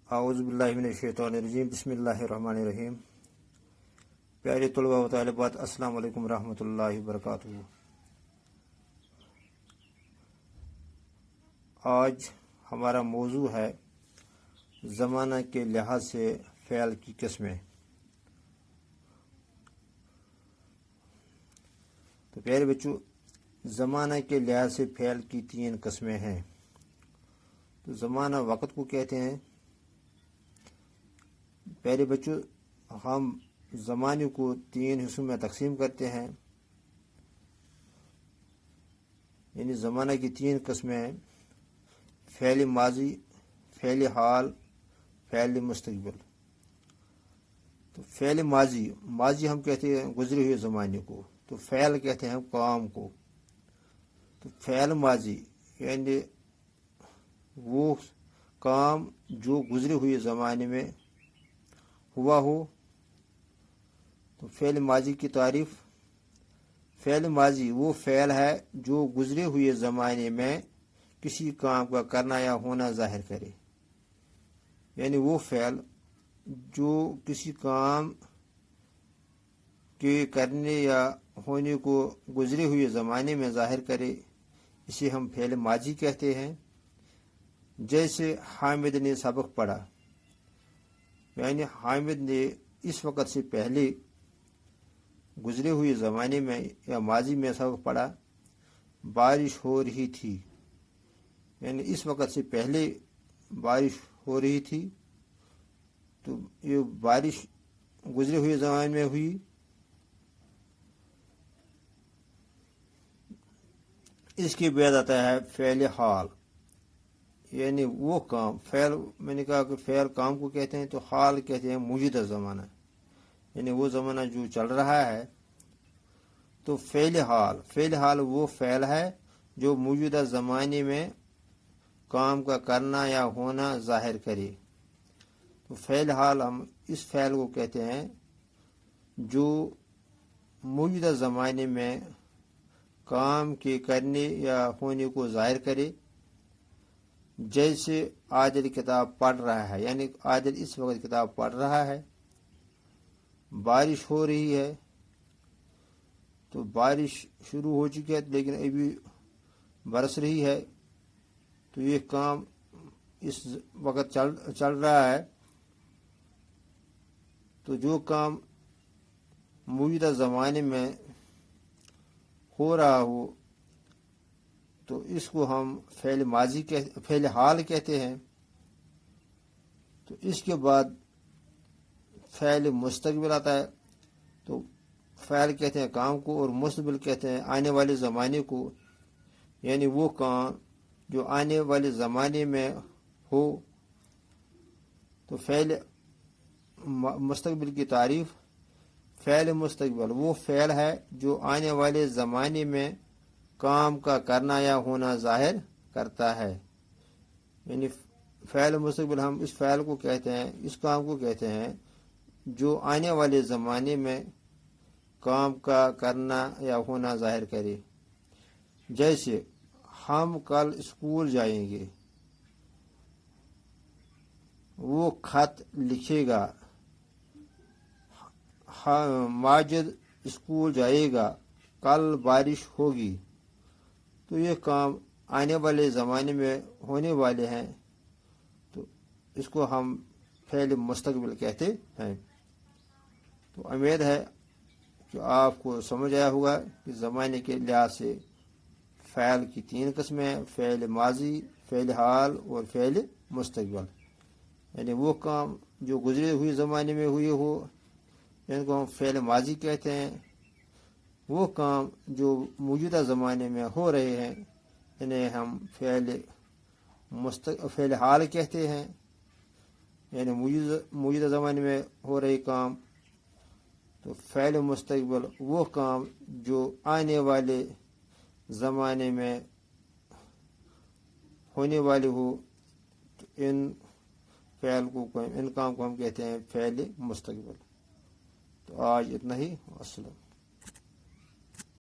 اعوذ باللہ من الشیطان الرجیم بسم اللہ الرحمن الرحیم۔ پیارے طلباء و طالبات، السلام علیکم ورحمۃ اللہ وبرکاتہ۔ آج ہمارا موضوع ہے زمانہ کے لحاظ سے فعل کی قسمیں۔ تو پیارے بچوں، زمانہ کے لحاظ سے فعل کی 3 قسمیں ہیں۔ تو زمانہ وقت کو کہتے ہیں۔ پیارے بچوں، ہم زمانے کو 3 حصوں میں تقسیم کرتے ہیں، یعنی زمانہ کی 3 قسمیں ہیں: فعل ماضی، فعل حال، فعل مستقبل۔ تو فعل ماضی ہم کہتے ہیں گزرے ہوئے زمانے کو، تو فعل کہتے ہیں کام کو۔ تو فعل ماضی یعنی وہ کام جو گزرے ہوئے زمانے میں ہوا ہو۔ تو فعل ماضی کی تعریف: فعل ماضی وہ فعل ہے جو گزرے ہوئے زمانے میں کسی کام کا کرنا یا ہونا ظاہر کرے، یعنی وہ فعل جو کسی کام کے کرنے یا ہونے کو گزرے ہوئے زمانے میں ظاہر کرے، اسے ہم فعل ماضی کہتے ہیں۔ جیسے حامد نے سبق پڑھا، یعنی حامد نے اس وقت سے پہلے گزرے ہوئے زمانے میں یا ماضی میں سبق پڑھا۔ بارش ہو رہی تھی، یعنی اس وقت سے پہلے بارش ہو رہی تھی، تو یہ بارش گزرے ہوئے زمانے میں ہوئی۔ اس کے بعد آتا ہے فعل حال، یعنی وہ کام، فعل میں نے کہا کہ فعل کام کو کہتے ہیں، تو حال کہتے ہیں موجودہ زمانہ، یعنی وہ زمانہ جو چل رہا ہے۔ تو فعل حال وہ فعل ہے جو موجودہ زمانے میں کام کا کرنا یا ہونا ظاہر کرے۔ تو فعل حال ہم اس فعل کو کہتے ہیں جو موجودہ زمانے میں کام کے کرنے یا ہونے کو ظاہر کرے۔ جیسے عادل کتاب پڑھ رہا ہے، یعنی عادل اس وقت کتاب پڑھ رہا ہے۔ بارش ہو رہی ہے، تو بارش شروع ہو چکی ہے لیکن ابھی برس رہی ہے، تو یہ کام اس وقت چل رہا ہے۔ تو جو کام موجودہ زمانے میں ہو رہا ہو، تو اس کو ہم فعل حال کہتے ہیں۔ تو اس کے بعد فعل مستقبل آتا ہے۔ تو فعل کہتے ہیں کام کو، اور مستقبل کہتے ہیں آنے والے زمانے کو، یعنی وہ کام جو آنے والے زمانے میں ہو۔ تو فعل مستقبل کی تعریف: فعل مستقبل وہ فعل ہے جو آنے والے زمانے میں کام کا کرنا یا ہونا ظاہر کرتا ہے، یعنی فعل مستقبل ہم اس فعل کو کہتے ہیں، اس کام کو کہتے ہیں جو آنے والے زمانے میں کام کا کرنا یا ہونا ظاہر کرے۔ جیسے ہم کل اسکول جائیں گے، وہ خط لکھے گا۔ ماجد اسکول جائے گا، کل بارش ہوگی۔ تو یہ کام آنے والے زمانے میں ہونے والے ہیں، تو اس کو ہم فعل مستقبل کہتے ہیں۔ تو امید ہے کہ آپ کو سمجھ آیا ہوگا کہ زمانے کے لحاظ سے فعل کی 3 قسمیں ہیں: فعل ماضی، فعل حال اور فعل مستقبل، یعنی وہ کام جو گزرے ہوئے زمانے میں ہوئے ہو، ان کو ہم فعل ماضی کہتے ہیں۔ وہ کام جو موجودہ زمانے میں ہو رہے ہیں، انہیں ہم فعل حال کہتے ہیں، یعنی موجودہ زمانے میں ہو رہے کام۔ تو فعل مستقبل وہ کام جو آنے والے زمانے میں ہونے والے ہو، تو ان کام کو ہم کہتے ہیں فعل مستقبل۔ تو آج اتنا ہی، السلام۔